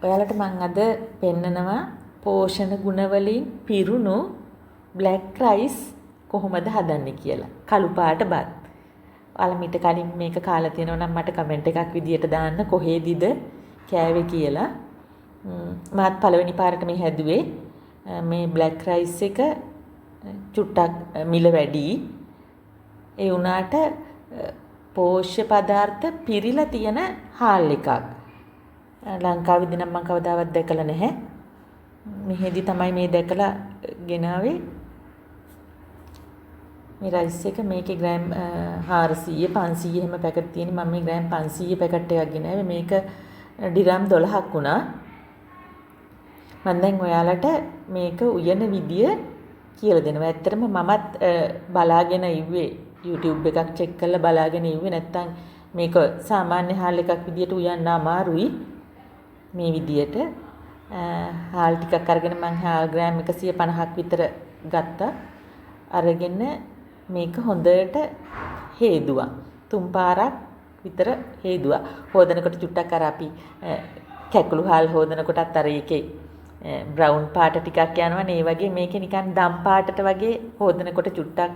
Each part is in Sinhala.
ඔයාලට මම අද පෙන්නනවා පෝෂණ ගුණ වලින් පිරුණු බ්ලැක් රයිස් කොහොමද හදන්නේ කියලා. කළු පාට බත්. ඔයාලා මීට කලින් මේක කාලා තියෙනවා නම් මට කමෙන්ට් එකක් විදියට දාන්න කොහේදීද කෑවේ කියලා. මාත් පළවෙනි පාරට මේ හැදුවේ මේ බ්ලැක් රයිස් එක චුට්ටක් මිල වැඩි. ඒ වුණාට පෝෂ්‍ය පදාර්ථ පිරීලා තියෙන හාල් එකක්. ලංකාවේදී නම් මම කවදාවත් දැකලා නැහැ. මෙහෙදි තමයි මේ දැකලා ගෙනාවේ. මේ රයිස් එක මේකේ ග්‍රෑම් 400 500 එහෙම පැකට් තියෙන. මම මේ ග්‍රෑම් 500 පැකට් එකක් ගෙනාවේ. මේක ඩිරම් 12ක් වුණා. මම දැන් ඔයාලට මේක උයන විදිය කියලා දෙනවා. ඇත්තටම මමත් බලාගෙන ඉව්වේ YouTube එකක් චෙක් කරලා බලාගෙන ඉව්වේ. නැත්තම් මේක සාමාන්‍ය හාල් එකක් විදියට උයන්න අමාරුයි. මේ විදියට හාල් ටිකක් අරගෙන මම හාල් ග්‍රෑම් 150ක් විතර ගත්තා. අරගෙන මේක හොඳට හේදුවා. 3 පාරක් විතර හේදුවා. හොදනකොට චුට්ටක් අර අපි කැකුළු හාල් හොදනකොටත් අර ඒකේ බ්‍රවුන් පාට ටිකක් යනවනේ. ඒ වගේ මේකේ නිකන් දම් පාටට වගේ හොදනකොට චුට්ටක්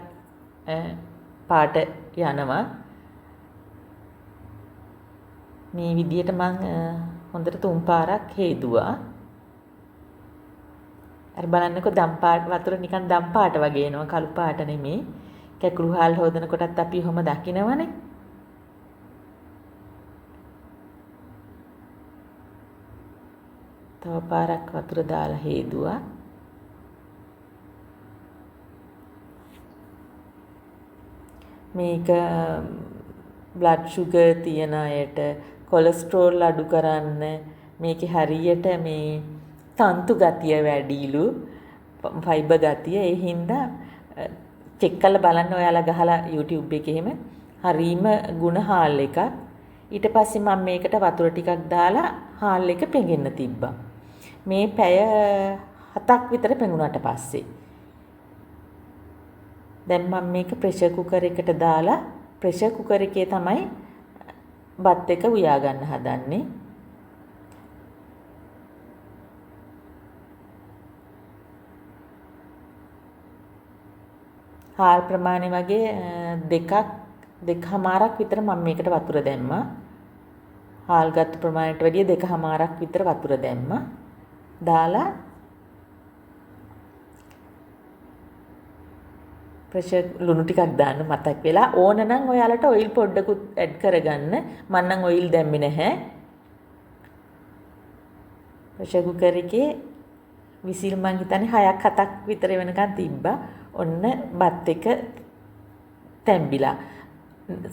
පාට යනවා. මේ විදියට මම හොඳට 3 පාරක් හේදුවා. අර බලන්නකෝ දම් පාට වතුර නිකන් දම් පාට වගේ එනවා. කළු පාට නෙමෙයි. කැකුළු හාල් හොදනකොටත් අපි ඔහොම දකිනවනේ. තව පාරක් වතුර දාලා හේදුවා. මේක බ්ලඩ් ෂුගර් තියන අයට කොලෙස්ටරෝල් අඩු කරන්න මේකේ හරියට මේ තන්තු ගතිය වැඩිලු ෆයිබර් ගතිය. ඒ හින්දා චෙක් කරලා බලන්න ඔයාලා ගහලා YouTube එකේ එහෙම හරීම ගුණ හාල් එකක්. ඊට පස්සේ මම මේකට වතුර ටිකක් දාලා හාල් එක පෙඟෙන්න තිබ්බා. මේ පැය 7ක් විතර පෙඟුණාට පස්සේ දැන් මම මේක ප්‍රෙෂර් කුකර් එකට දාලා ප්‍රෙෂර් කුකර් එකේ තමයි බත් එක උයා ගන්න හදන්නේ. හාල් ප්‍රමාණය වගේ දෙකමාරක් විතර මම මේකට වතුර දැම්මා. හාල් ගත්ත ප්‍රමාණයට වැඩිය දෙකමාරක් විතර වතුර දැම්මා. දාලා ප්‍රෙෂර් ලුණු ටිකක් දාන්න මතක් වෙලා. ඕන නම් ඔයාලට ඔයිල් පොඩ්ඩකුත් ඇඩ් කරගන්න. මම නම් ඔයිල් දැම්මේ නැහැ. ප්‍රෙෂර් කුකර් එකේ විසිල් මං හිතන්නේ 6ක් 7ක් විතර වෙනකන් තිබ්බා. ඔන්න බත් එක තැම්බිලා.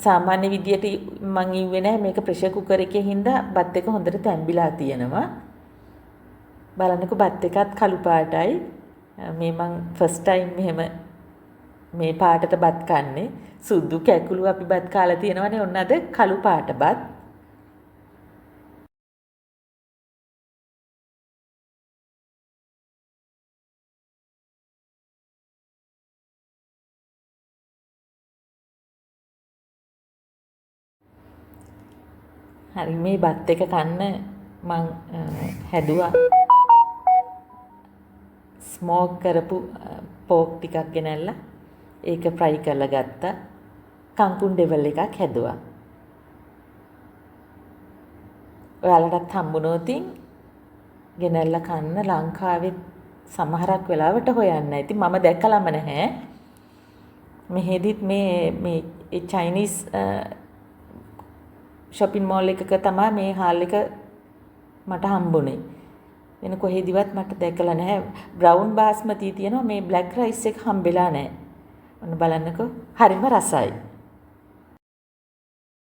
සාමාන්‍ය විදියට මං ඉව්වේ නැහැ. මේක ප්‍රෙෂර් කුකර් එකේ හින්දා බත් එක හොඳට තැම්බිලා තියෙනවා. බලන්නකෝ බත් එකත් කළු පාටයි. මේ මං ෆස්ට් ටයිම් මෙහෙම මේ පාටට බත් කන්නේ. සුදු කැකුළු අපි බත් කාලා තියෙනවනේ. ඔන්න අද කළු පාට බත්. හරි මේ බත් එක කන්න මං හැදුවා ස්මෝක් කරපු පෝක් ටිකක් ගෙනල්ලා ඒක ෆ්‍රයි කරලා ගත්තා. කංකුන් ඩෙවල් එකක් හැදුවා. ඔයාලටත් හම්බුනොත් ගෙනල්ලා කන්න. ලංකාවේ සමහරක් වෙලාවට හොයන්න ඇති. මම දැකලම නැහැ. මෙහෙදිත් මේ චයිනීස් shopping mall එකක තමයි මේ හාල් එක මට හම්බුනේ. වෙන කොහෙදිවත් මට දැකලා නැහැ. බ්‍රවුන් බාස්මති තියෙනවා. මේ බ්ලැක් රයිස් එක හම්බෙලා නැහැ. ඔන්න බලන්නකෝ. හරිම රසයි.